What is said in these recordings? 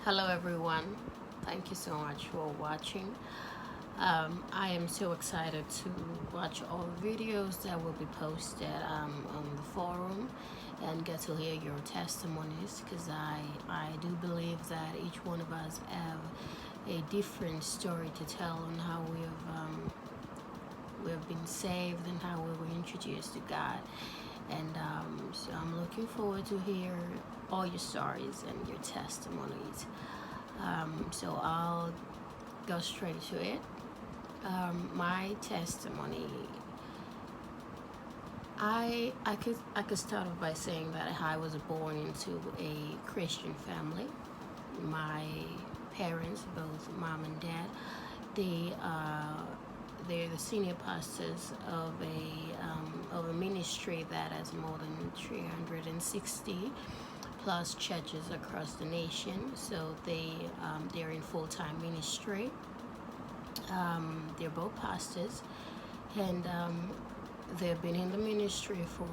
Hello everyone, thank you so much for watching. I am so excited to watch all the videos that will be posted on the forum and get to hear your testimonies because I do believe that each one of us have a different story to tell on how we've been saved and how we were introduced to God. And so I'm looking forward to hear all your stories and your testimonies. So I'll go straight to it. My testimony. I could start off by saying that I was born into a Christian family. My parents, both mom and dad, they they're the senior pastors of a ministry that has more than 360 plus churches across the nation. So they're in full-time ministry. They're both pastors, and they've been in the ministry for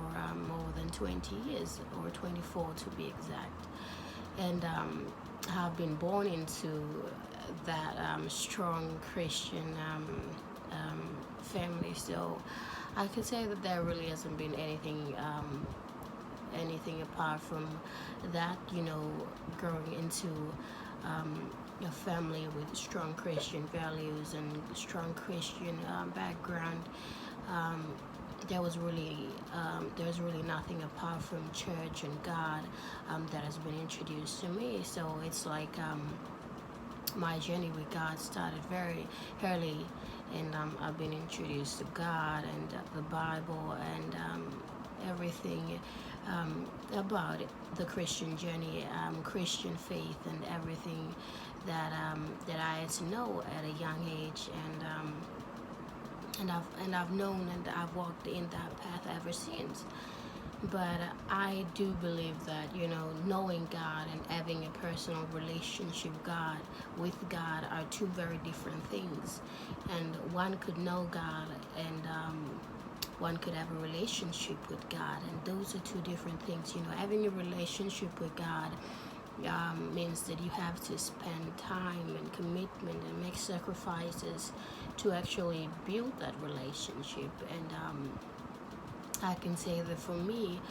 more than 20 years, or 24 to be exact. And have been born into that strong Christian family. So I could say that there really hasn't been anything apart from that, growing into a family with strong Christian values and strong Christian background. Um, there's really nothing apart from church and God that has been introduced to me. So it's like my journey with God started very early, and I've been introduced to God and the Bible and everything about the Christian journey, Christian faith, and everything that I had to know at a young age, and I've known and I've walked in that path ever since. But I do believe that knowing God and having a personal relationship with God are two very different things, and one could know God and one could have a relationship with God, and those are two different things. Having a relationship with God means that you have to spend time and commitment and make sacrifices to actually build that relationship. And I can say that for me,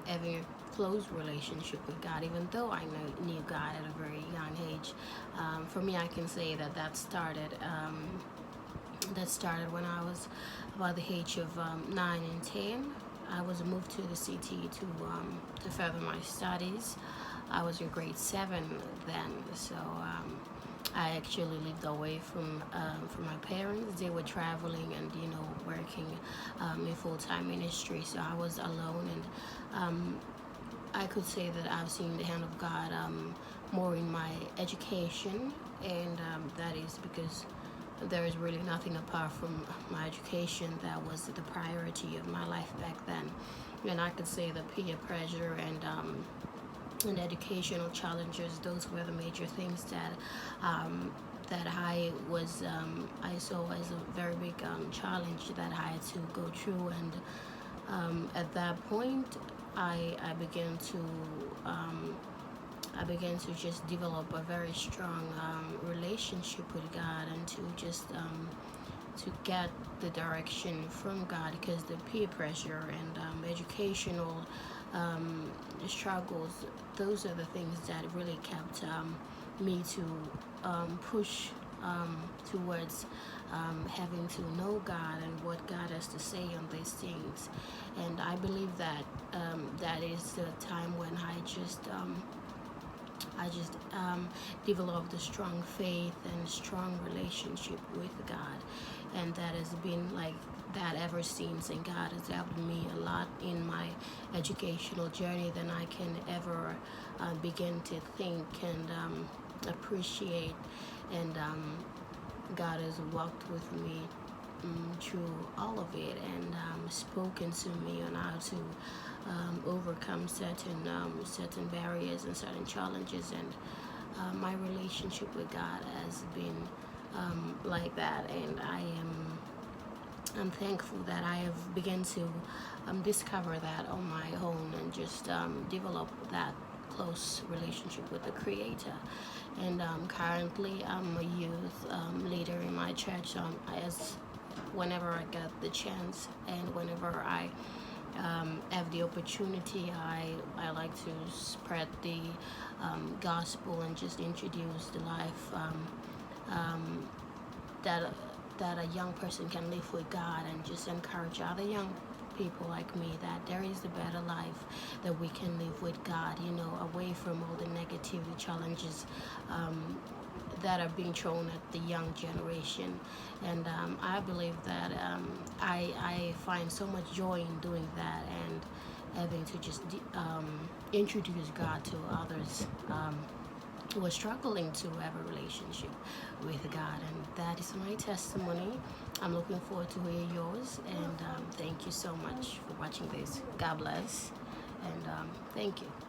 having a close relationship with God, even though I knew God at a very young age, for me, I can say that started. That started when I was about the age of 9 and 10. I was moved to the city to further my studies. I was in grade 7 then, so I actually lived away from my parents. They were traveling and working in full-time ministry, so I was alone. And I could say that I've seen the hand of God more in my education, and that is because there is really nothing apart from my education that was the priority of my life back then. And I could say the peer pressure and educational challenges, those were the major things that I saw as a very big challenge that I had to go through. And at that point, I began to just develop a very strong relationship with God, and to just to get the direction from God, because the peer pressure and educational struggles, those are the things that really kept me to push towards having to know God and what God has to say on these things. And I believe that that is the time when I just developed a strong faith and strong relationship with God, and that has been like that ever since. And God has helped me a lot in my educational journey than I can ever begin to think and appreciate. And God has walked with me through all of it, and spoken to me on how to overcome certain barriers and certain challenges. And my relationship with God has been like that, and I'm thankful that I have begun to discover that on my own, and just develop that close relationship with the Creator. And currently, I'm a youth leader in my church. As whenever I get the chance and whenever I have the opportunity, I like to spread the gospel and just introduce the life that that a young person can live with God, and just encourage other young people like me that there is a better life that we can live with God, away from all the negative challenges that are being thrown at the young generation. And I believe that I find so much joy in doing that, and having to just introduce God to others who are struggling to have a relationship with God. And that is my testimony. I'm looking forward to hear yours, and thank you so much for watching this. God bless, and thank you.